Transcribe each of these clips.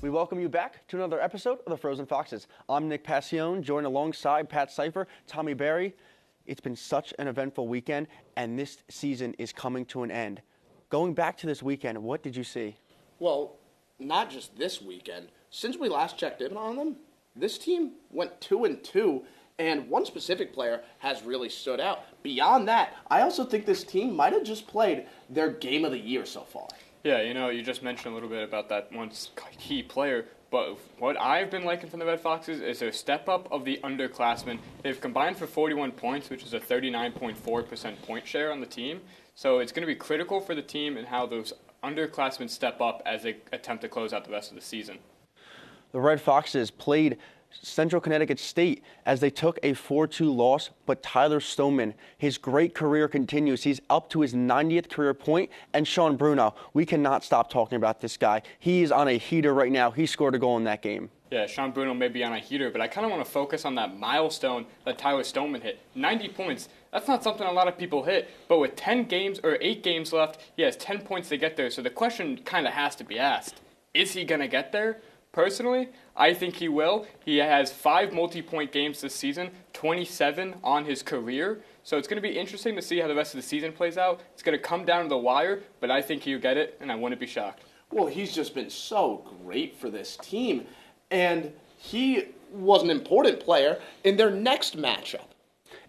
We welcome you back to another episode of the Frozen Foxes. I'm Nick Paccione, joined alongside Pat Sypher, Tommy Berry. It's been such an eventful weekend, and this season is coming to an end. Going back to this weekend, what did you see? Well, not just this weekend. Since we last checked in on them, this team went 2-2, and one specific player has really stood out. Beyond that, I also think this team might have just played their game of the year so far. Yeah, you just mentioned a little bit about that one key player, but what I've been liking from the Red Foxes is their step-up of the underclassmen. They've combined for 41 points, which is a 39.4% point share on the team, so it's going to be critical for the team and how those underclassmen step up as they attempt to close out the rest of the season. The Red Foxes played Central Connecticut State as they took a 4-2 loss, but Tyler Stoneman, his great career continues. He's up to his 90th career point, and Sean Bruno, we cannot stop talking about this guy. He is on a heater right now. He scored a goal in that game. Yeah, Sean Bruno may be on a heater, but I kind of want to focus on that milestone that Tyler Stoneman hit. 90 points. That's not something a lot of people hit, but with 8 games left, he has 10 points to get there, so the question kind of has to be asked. Is he going to get there? Personally, I think he will. He has 5 multi-point games this season, 27 on his career. So it's going to be interesting to see how the rest of the season plays out. It's going to come down to the wire, but I think he'll get it, and I wouldn't be shocked. Well, he's just been so great for this team, and he was an important player in their next matchup.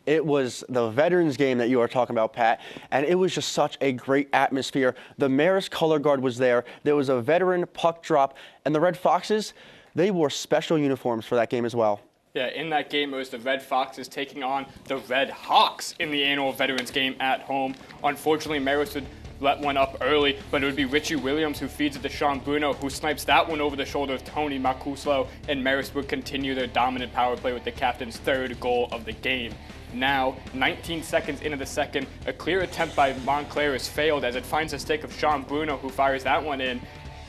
It was the Veterans game that you are talking about, Pat, and it was just such a great atmosphere. The Marist color guard was there. There was a veteran puck drop, and the Red Foxes, they wore special uniforms for that game as well. Yeah, in that game, it was the Red Foxes taking on the Red Hawks in the annual Veterans game at home. Unfortunately, Marist would let one up early, but it would be Richie Williams who feeds it to Sean Bruno, who snipes that one over the shoulder of Tony Makuslo, and Marist would continue their dominant power play with the captain's 3rd goal of the game. Now, 19 seconds into the second, a clear attempt by Montclair is failed as it finds the stick of Sean Bruno, who fires that one in,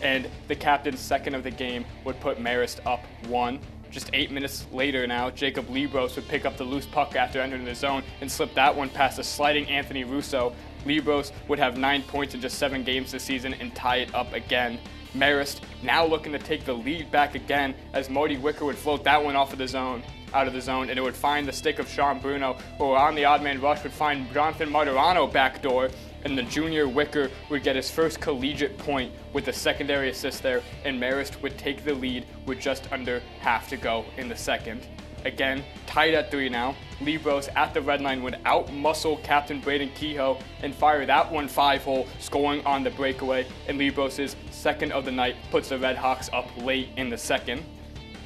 and the captain's 2nd of the game would put Marist up 1. Just 8 minutes later now, Jacob Libros would pick up the loose puck after entering the zone and slip that one past a sliding Anthony Russo. Libros would have 9 points in just 7 games this season and tie it up again. Marist now looking to take the lead back again as Marty Wicker would float that one out of the zone, and it would find the stick of Sean Bruno, who on the odd man rush would find Jonathan Martirano backdoor, and the junior Wicker would get his first collegiate point with the secondary assist there, and Marist would take the lead with just under half to go in the second. Again, tied at 3 now. Libros at the red line would out-muscle Captain Braden Kehoe and fire that one 5-hole, scoring on the breakaway, and Libros' 2nd of the night puts the Red Hawks up late in the second.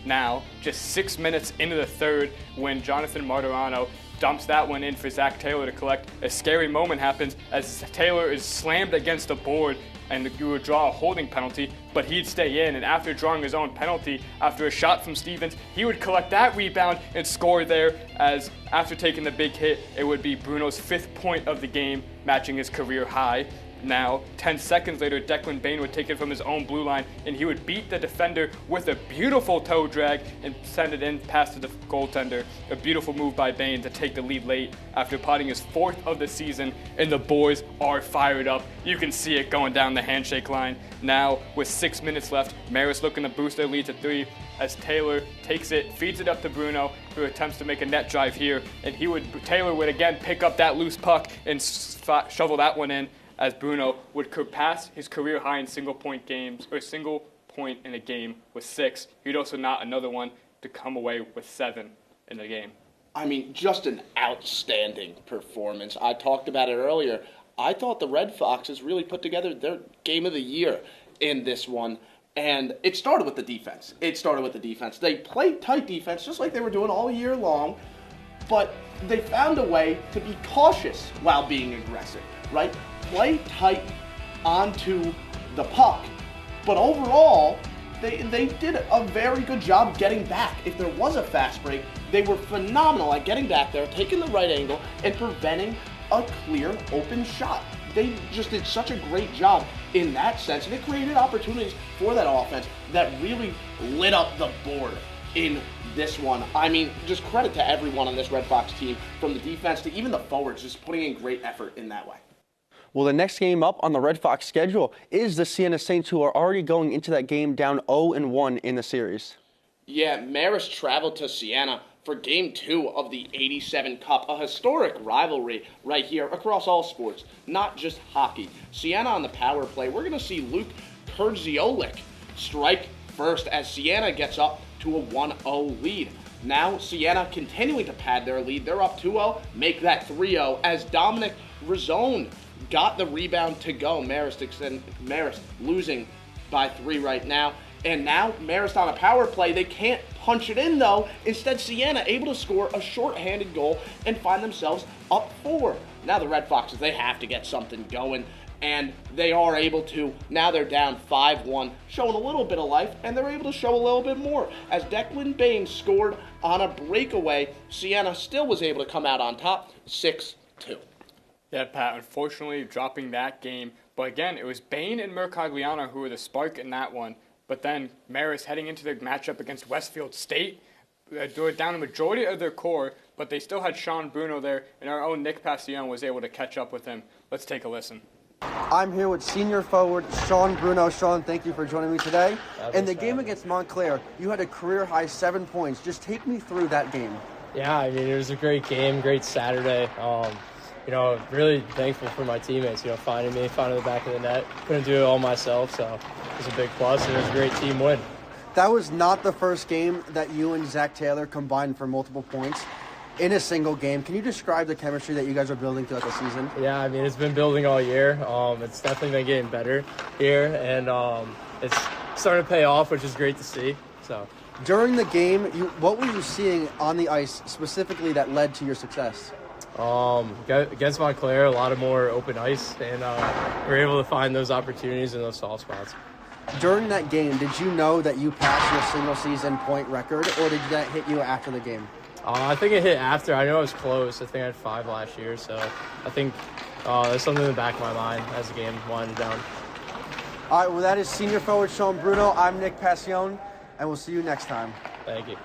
Now, just 6 minutes into the 3rd, when Jonathan Martirano dumps that one in for Zach Taylor to collect, a scary moment happens as Taylor is slammed against the board, and you would draw a holding penalty, but he'd stay in, and after drawing his own penalty, after a shot from Stevens, he would collect that rebound and score there, as after taking the big hit, it would be Bruno's 5th point of the game, matching his career high. Now, 10 seconds later, Declan Bain would take it from his own blue line, and he would beat the defender with a beautiful toe drag and send it in past the goaltender. A beautiful move by Bain to take the lead late after potting his 4th of the season, and the boys are fired up. You can see it going down the handshake line. Now, with 6 minutes left, Marist looking to boost their lead to 3 as Taylor takes it, feeds it up to Bruno, who attempts to make a net drive here, and Taylor would again pick up that loose puck and shovel that one in, as Bruno would surpass his career high in single point in a game with 6. He'd also knot another one to come away with 7 in the game. I mean, just an outstanding performance. I talked about it earlier. I thought the Red Foxes really put together their game of the year in this one. And it started with the defense. They played tight defense just like they were doing all year long, but they found a way to be cautious while being aggressive, right? Play tight onto the puck. But overall, they did a very good job getting back. If there was a fast break, they were phenomenal at getting back there, taking the right angle, and preventing a clear open shot. They just did such a great job in that sense, and it created opportunities for that offense that really lit up the board in this one. I mean, just credit to everyone on this Red Fox team, from the defense to even the forwards, just putting in great effort in that way. Well, the next game up on the Red Fox schedule is the Siena Saints, who are already going into that game down 0-1 in the series. Yeah, Marist traveled to Siena for Game 2 of the '87 Cup, a historic rivalry right here across all sports, not just hockey. Siena on the power play, we're going to see Luke Kurziolik strike first as Siena gets up to a 1-0 lead. Now Siena continuing to pad their lead. They're up 2-0, make that 3-0 as Dominic Rizzone got the rebound to go. Marist losing by 3 right now. And now Marist on a power play. They can't punch it in though. Instead, Siena able to score a shorthanded goal and find themselves up 4. Now the Red Foxes, they have to get something going. And they are able to. Now they're down 5-1, showing a little bit of life, and they're able to show a little bit more. As Declan Bain scored on a breakaway, Siena still was able to come out on top, 6-2. Yeah, Pat, unfortunately dropping that game. But again, it was Bain and Mercogliano who were the spark in that one. But then Marist heading into their matchup against Westfield State, they were down a majority of their core, but they still had Sean Bruno there, and our own Nick Paccione was able to catch up with him. Let's take a listen. I'm here with senior forward Sean Bruno. Sean, thank you for joining me today. In the game against Montclair, you had a career-high 7 points. Just take me through that game. Yeah, I mean, it was a great game, great Saturday. Really thankful for my teammates, finding me, finding the back of the net. Couldn't do it all myself, so it was a big plus, and it was a great team win. That was not the first game that you and Zach Taylor combined for multiple points in a single game. Can you describe the chemistry that you guys are building throughout the season? Yeah, I mean, it's been building all year. It's definitely been getting better here, and it's starting to pay off, which is great to see. So during the game, what were you seeing on the ice specifically that led to your success? Against Montclair, a lot of more open ice, and we're able to find those opportunities in those soft spots. During that game, did you know that you passed your single-season point record, or did that hit you after the game? I think it hit after. I know it was close. I think I had 5 last year, so I think there's something in the back of my mind as the game winded down. All right, well, that is senior forward Sean Bruno. I'm Nick Paccione, and we'll see you next time. Thank you.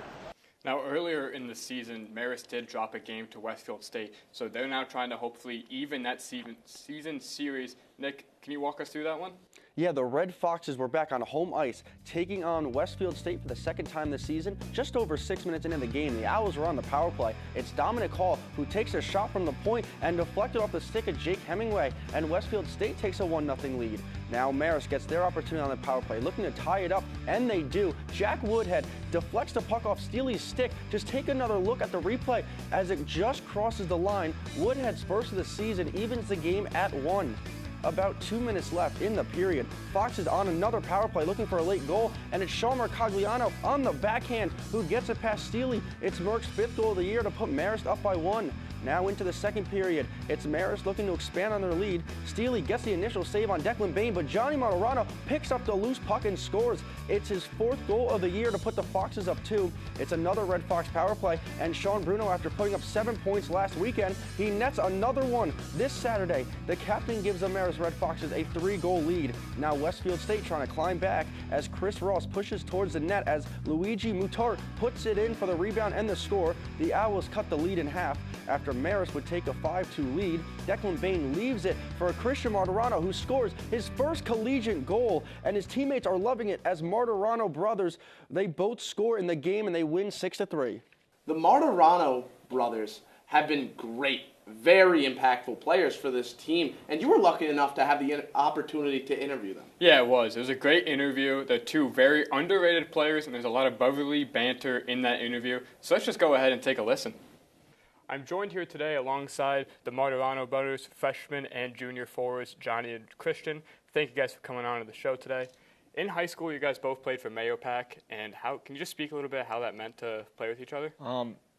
Now, earlier in the season, Marist did drop a game to Westfield State, so they're now trying to hopefully even that season series. Nick, can you walk us through that one? Yeah, the Red Foxes were back on home ice, taking on Westfield State for the second time this season. Just over 6 minutes into the game, the Owls were on the power play. It's Dominic Hall who takes a shot from the point and deflected off the stick of Jake Hemingway, and Westfield State takes a 1-0 lead. Now Marist gets their opportunity on the power play, looking to tie it up, and they do. Jack Woodhead deflects the puck off Steely's stick. Just take another look at the replay as it just crosses the line. Woodhead's first of the season evens the game at 1. About 2 minutes left in the period. Fox is on another power play looking for a late goal, and it's Sean Mercogliano on the backhand who gets it past Steely. It's Merck's 5th goal of the year to put Marist up by 1. Now into the second period. It's Marist looking to expand on their lead. Steely gets the initial save on Declan Bain, but Johnny Martirano picks up the loose puck and scores. It's his 4th goal of the year to put the Foxes up 2. It's another Red Fox power play, and Sean Bruno, after putting up 7 points last weekend, he nets another one this Saturday. The captain gives the Marist Red Foxes a 3-goal lead. Now Westfield State trying to climb back as Chris Ross pushes towards the net as Luigi Mutart puts it in for the rebound and the score. The Owls cut the lead in half. After Marist would take a 5-2 lead, Declan Bain leaves it for Christian Martirano, who scores his first collegiate goal, and his teammates are loving it as Martirano brothers. They both score in the game and they win 6-3. The Martirano brothers have been great, very impactful players for this team, and you were lucky enough to have the opportunity to interview them. Yeah, it was. It was a great interview. They're 2 very underrated players, and there's a lot of brotherly banter in that interview. So let's just go ahead and take a listen. I'm joined here today alongside the Martirano brothers, freshman and junior forwards, Johnny and Christian. Thank you guys for coming on to the show today. In high school, you guys both played for Mayo Pac, and can you just speak a little bit how that meant to play with each other?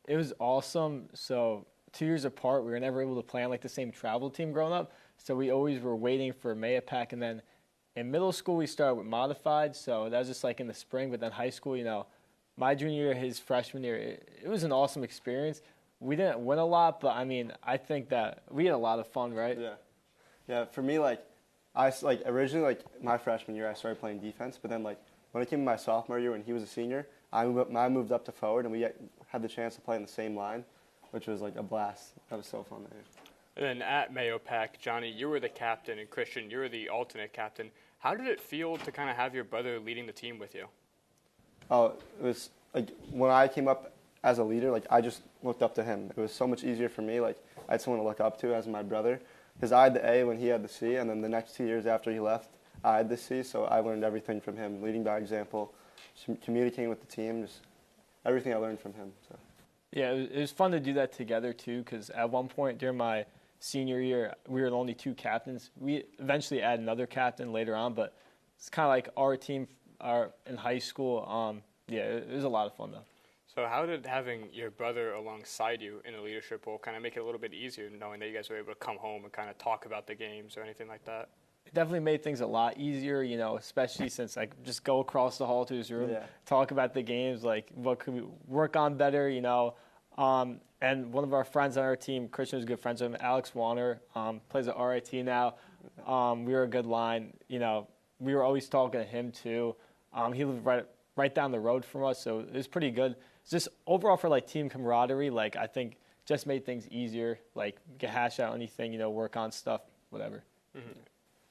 It was awesome. So 2 years apart, we were never able to play on the same travel team growing up. So we always were waiting for Mayo Pac, and then in middle school we started with modified. So that was just in the spring. But then high school, my junior year, his freshman year, it was an awesome experience. We didn't win a lot, but I think that we had a lot of fun, right? Yeah. For me, originally my freshman year, I started playing defense, but then when it came to my sophomore year, when he was a senior, I moved up to forward, and we had the chance to play on the same line, which was a blast. That was so fun. And then at Mayo Pac, Johnny, you were the captain, and Christian, you were the alternate captain. How did it feel to kind of have your brother leading the team with you? Oh, it was like when I came up as a leader, like I just looked up to him. It was so much easier for me. Like I had someone to look up to as my brother, because I had the A when he had the C, and then the next 2 years after he left, I had the C. So I learned everything from him, leading by example, communicating with the team, just everything I learned from him. So. Yeah, it was fun to do that together too, because at one point during my senior year, we were the only 2 captains. We eventually added another captain later on, but it's kind of like our team in high school. Yeah, it was a lot of fun though. So how did having your brother alongside you in a leadership role kind of make it a little bit easier, knowing that you guys were able to come home and kind of talk about the games or anything like that? It definitely made things a lot easier, especially since I could just go across the hall to his room, talk about the games, like what could we work on better, And one of our friends on our team, Christian was good friends with him, Alex Warner, plays at RIT now. We were a good line. We were always talking to him too. He lived right down the road from us, so it was pretty good. It's just overall for like team camaraderie, like I think just made things easier. Like we could hash out anything, work on stuff, whatever. Mm-hmm.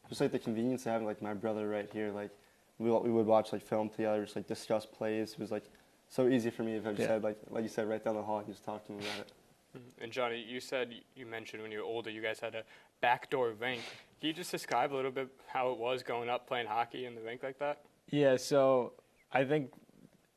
Just like the convenience of having like my brother right here, like we would watch like film together, just like discuss plays. It was like so easy for me if I just had like you said, right down the hall, just talk to him about it. And Johnny, you mentioned when you were older, you guys had a backdoor rink. Can you just describe a little bit how it was going up playing hockey in the rink like that? Yeah, so I think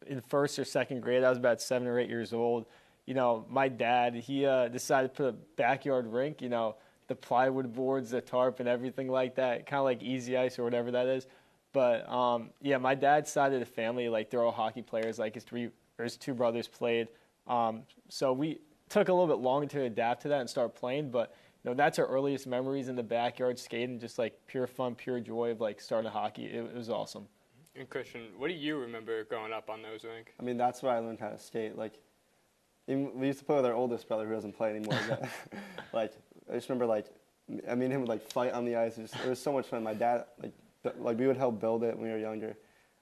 in first or second grade, I was about 7 or 8 years old. My dad, he decided to put a backyard rink, the plywood boards, the tarp, and everything like that, kind of like Easy Ice or whatever that is. But, my dad started a family, like they're all hockey players, like his 2 brothers played. So we took a little bit longer to adapt to that and start playing, but that's our earliest memories in the backyard skating, just like pure fun, pure joy of like starting hockey. It was awesome. And Christian, what do you remember growing up on those rink? I mean, that's where I learned how to skate. Like, even, we used to play with our oldest brother who doesn't play anymore. But, like, I just remember, like, me and him would, like, fight on the ice. It was so much fun. My dad, like we would help build it when we were younger.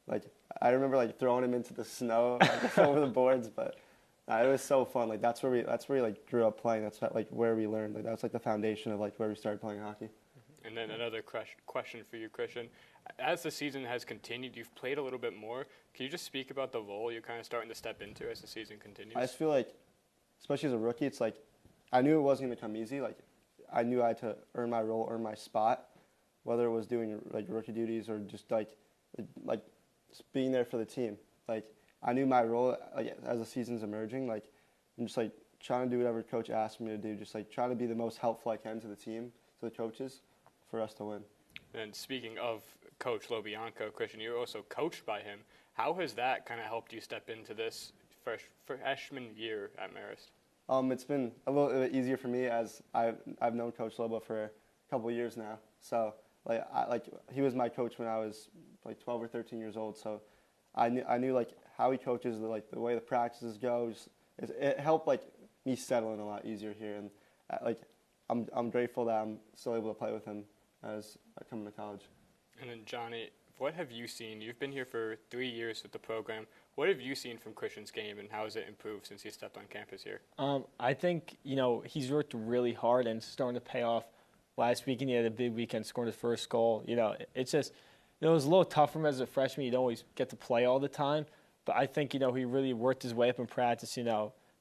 Like, I remember, like, throwing him into the snow, like, over the boards. But it was so fun. Like, that's where we like, grew up playing. That's, like, where we learned. Like, that's, like, the foundation of, like, where we started playing hockey. And then another question for you, Christian. As the season has continued, you've played a little bit more. Can you just speak about the role you're kind of starting to step into as the season continues? I just feel like, especially as a rookie, it's like I knew it wasn't going to come easy. Like I knew I had to earn my role, earn my spot, whether it was doing like rookie duties or just like just being there for the team. Like I knew my role like, as the season's emerging. Like I'm just like trying to do whatever coach asked me to do. Just like trying to be the most helpful I can to the team, to the coaches, for us to win. And speaking of Coach Lobianco, Christian, you're also coached by him. How has that kind of helped you step into this freshman year at Marist? It's been a little bit easier for me as I've known Coach Lobo for a couple of years now. So he was my coach when I was like 12 or 13 years old. So I knew like how he coaches, the way the practices go. It helped like me settle in a lot easier here, and like I'm grateful that I'm still able to play with him as I come into college. And then Johnny, what have you seen? You've been here for 3 years with the program. What have you seen from Christian's game, and how has it improved since he stepped on campus here? I think, he's worked really hard and it's starting to pay off. Last weekend, he had a big weekend, scoring his first goal. It's just, it was a little tough for him as a freshman. You don't always get to play all the time. But I think, he really worked his way up in practice.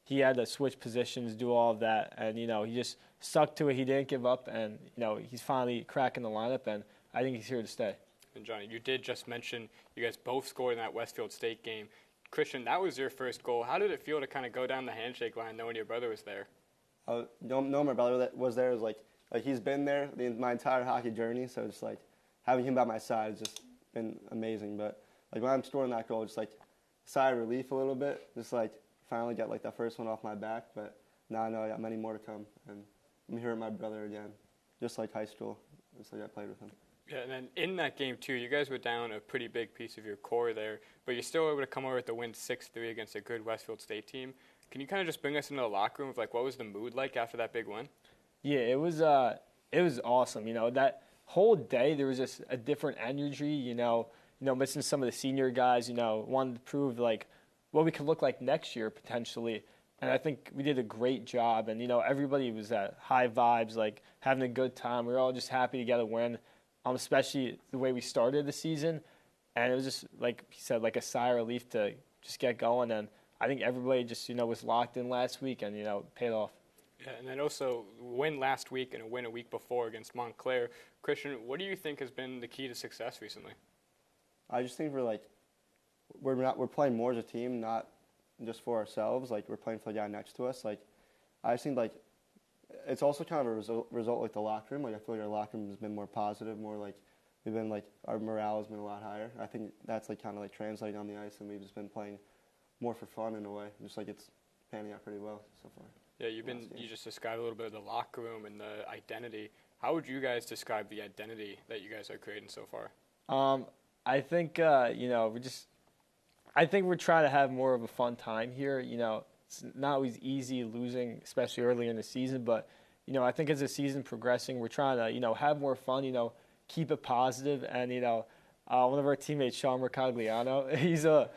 He had to switch positions, do all of that. And, he just stuck to it. He didn't give up. And, he's finally cracking the lineup. And I think he's here to stay. And Johnny, you did just mention you guys both scored in that Westfield State game. Christian, that was your first goal. How did it feel to kind of go down the handshake line knowing your brother was there? Knowing my brother was there was like he's been there my entire hockey journey. So just like having him by my side has just been amazing. But like when I'm scoring that goal, just like sigh of relief a little bit. Just like finally got like that first one off my back. But now I know I got many more to come, and I'm here with my brother again, just like high school. Just like I played with him. Yeah, and then in that game, too, you guys were down a pretty big piece of your core there, but you're still able to come over with the win 6-3 against a good Westfield State team. Can you kind of just bring us into the locker room of, like, what was the mood like after that big win? Yeah, it was awesome. That whole day there was just a different energy, missing some of the senior guys, wanted to prove, like, what we could look like next year potentially. And I think we did a great job. And, everybody was at high vibes, like having a good time. We were all just happy to get a win, especially the way we started the season. And it was just, like he said, like a sigh of relief to just get going. And I think everybody just, was locked in last week and, paid off. Yeah, and then also win last week and a win a week before against Montclair. Christian, what do you think has been the key to success recently? I just think we're playing more as a team, not just for ourselves. Like, we're playing for the guy next to us. Like, I just think, like, it's also kind of a result like the locker room. Like, I feel like our locker room has been more positive, more like we've been like our morale has been a lot higher. I think that's like kind of like translating on the ice, and we've just been playing more for fun in a way. Just like it's panning out pretty well so far. Yeah, you just described a little bit of the locker room and the identity. How would you guys describe the identity that you guys are creating so far? I think I think we're trying to have more of a fun time here. It's not always easy losing, especially early in the season, but I think as the season progressing, we're trying to have more fun. Keep it positive, and one of our teammates, Sean Bruno, he's a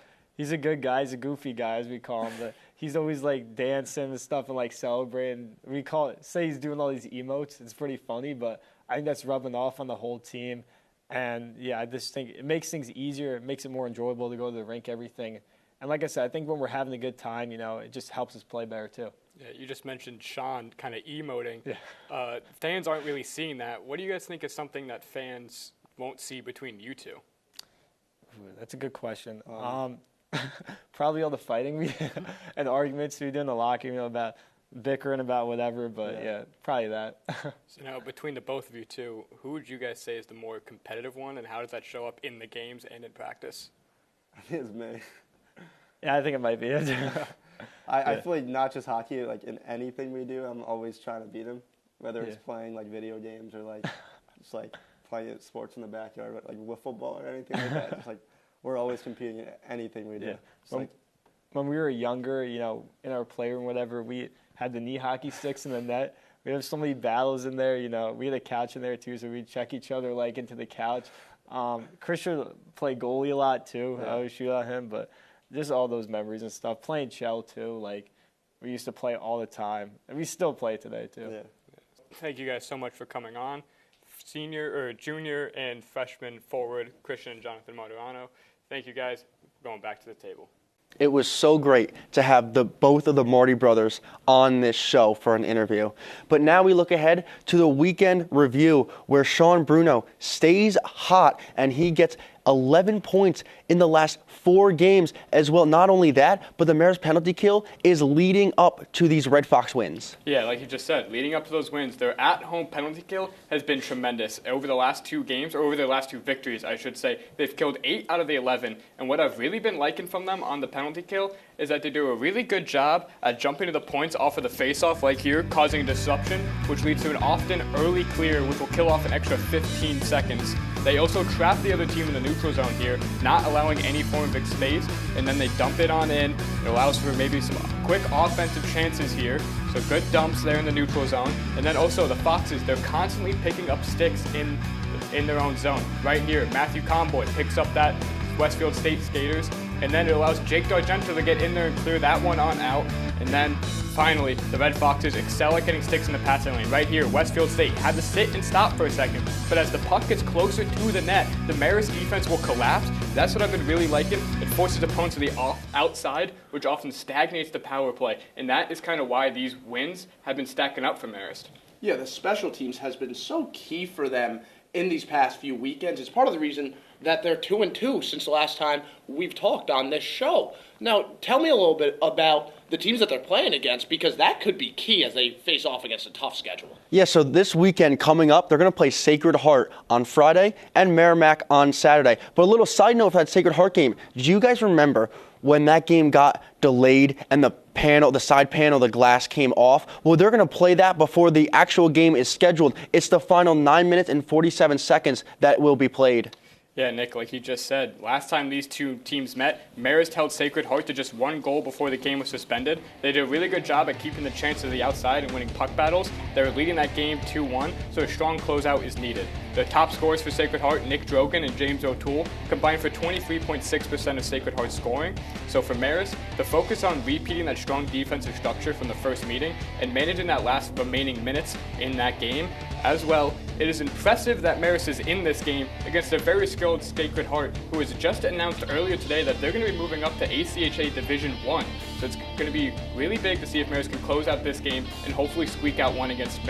good guy. He's a goofy guy, as we call him. But he's always like dancing and stuff and like celebrating. We say he's doing all these emotes. It's pretty funny, but I think that's rubbing off on the whole team. And yeah, I just think it makes things easier. It makes it more enjoyable to go to the rink, everything. And like I said, I think when we're having a good time, it just helps us play better too. Yeah, you just mentioned Sean kind of emoting. Yeah. Fans aren't really seeing that. What do you guys think is something that fans won't see between you two? Ooh, that's a good question. Probably all the fighting and arguments we do in the locker room about bickering about whatever, but yeah probably that. So now, between the both of you two, who would you guys say is the more competitive one, and how does that show up in the games and in practice? I think it's me. Yeah, I think it might be it. I feel like not just hockey, like in anything we do, I'm always trying to beat him, whether it's playing like video games or like just like playing sports in the backyard, like wiffle ball or anything like that. Just like we're always competing in anything we do. Yeah. When we were younger, in our playroom, whatever, we had the knee hockey sticks in the net. We have so many battles in there. We had a couch in there too, so we'd check each other like into the couch. Christian played goalie a lot too. I always shoot at him, but just all those memories and stuff. Playing shell too, like we used to play all the time, and we still play today too. Yeah. Thank you guys so much for coming on. Junior and freshman forward Christian and Jonathan Martirano. Thank you guys. Going back to the table. It was so great to have both of the Marty brothers on this show for an interview. But now we look ahead to the weekend review where Sean Bruno stays hot and he gets 11 points in the last 4 games as well. Not only that, but the Marist penalty kill is leading up to these Red Fox wins. Yeah, like you just said, leading up to those wins, their at-home penalty kill has been tremendous. Over the last 2 games, or over their last 2 victories, I should say, they've killed 8 out of the 11. And what I've really been liking from them on the penalty kill is that they do a really good job at jumping to the points off of the face-off like here, causing disruption, which leads to an often early clear, which will kill off an extra 15 seconds. They also trap the other team in the neutral zone here, not allowing any form of space, and then they dump it on in. It allows for maybe some quick offensive chances here, so good dumps there in the neutral zone. And then also the Foxes, they're constantly picking up sticks in their own zone. Right here, Matthew Comboy picks up that Westfield State skaters, and then it allows Jake D'Argento to get in there and clear that one on out. And then finally, the Red Foxes excel at getting sticks in the passing lane. Right here, Westfield State had to sit and stop for a second, but as the puck gets closer to the net, the Marist defense will collapse. That's what I've been really liking. It forces opponents to the outside, which often stagnates the power play, and that is kind of why these wins have been stacking up for Marist. Yeah, the special teams has been so key for them in these past few weekends. It's part of the reason that they're 2-2 since the last time we've talked on this show. Now, tell me a little bit about the teams that they're playing against, because that could be key as they face off against a tough schedule. Yeah, so this weekend coming up, they're going to play Sacred Heart on Friday and Merrimack on Saturday. But a little side note for that Sacred Heart game, do you guys remember when that game got delayed and the side panel, the glass came off? Well, they're going to play that before the actual game is scheduled. It's the final 9 minutes and 47 seconds that will be played. Yeah, Nick, like you just said, last time these two teams met, Marist held Sacred Heart to just 1 goal before the game was suspended. They did a really good job at keeping the chance to the outside and winning puck battles. They were leading that game 2-1, so a strong closeout is needed. The top scorers for Sacred Heart, Nick Troeger and James O'Toole, combined for 23.6% of Sacred Heart scoring. So for Marist, the focus on repeating that strong defensive structure from the first meeting and managing that last remaining minutes in that game. As well, it is impressive that Marist is in this game against a very skilled Sacred Heart, who has just announced earlier today that they're going to be moving up to ACHA Division 1. So it's going to be really big to see if Marist can close out this game and hopefully squeak out one against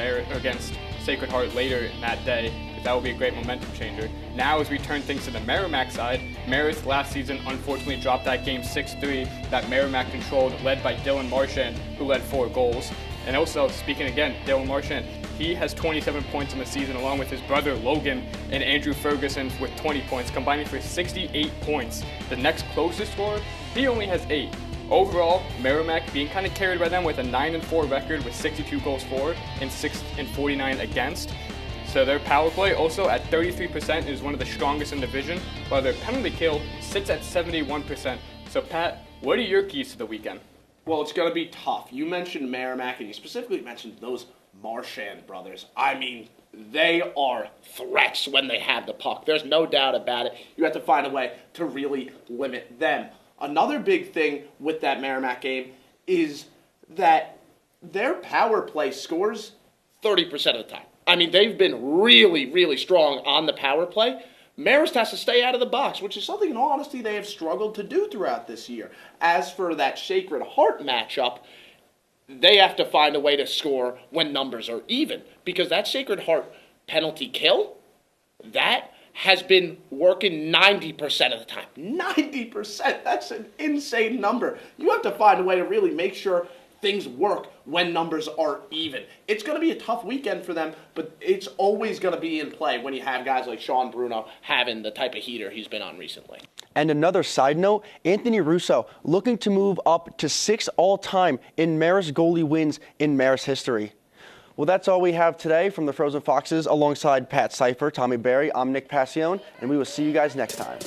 Sacred Heart later in that day, because that will be a great momentum changer. Now, as we turn things to the Merrimack side, Marist last season unfortunately dropped that game 6-3 that Merrimack controlled, led by Dylan Marchand, who led 4 goals. And also, speaking again, Dylan Marchand, he has 27 points in the season, along with his brother Logan and Andrew Ferguson with 20 points, combining for 68 points. The next closest scorer, he only has 8. Overall, Merrimack being kind of carried by them with a 9-4 record with 62 goals for and 49 against. So their power play also at 33% is one of the strongest in the division, while their penalty kill sits at 71%. So Pat, what are your keys to the weekend? Well, it's going to be tough. You mentioned Merrimack, and you specifically mentioned those Marchand brothers. I mean, they are threats when they have the puck. There's no doubt about it. You have to find a way to really limit them. Another big thing with that Merrimack game is that their power play scores 30% of the time. I mean, they've been really, really strong on the power play. Marist has to stay out of the box, which is something, in all honesty, they have struggled to do throughout this year. As for that Sacred Heart matchup, they have to find a way to score when numbers are even, because that Sacred Heart penalty kill, that has been working 90% of the time. 90%! That's an insane number. You have to find a way to really make sure things work when numbers are even. It's going to be a tough weekend for them, but it's always going to be in play when you have guys like Sean Bruno having the type of heater he's been on recently. And another side note, Anthony Russo looking to move up to 6 all-time in Marist goalie wins in Marist history. Well, that's all we have today from the Frozen Foxes. Alongside Pat Sypher, Tommy Berry, I'm Nick Paccione, and we will see you guys next time.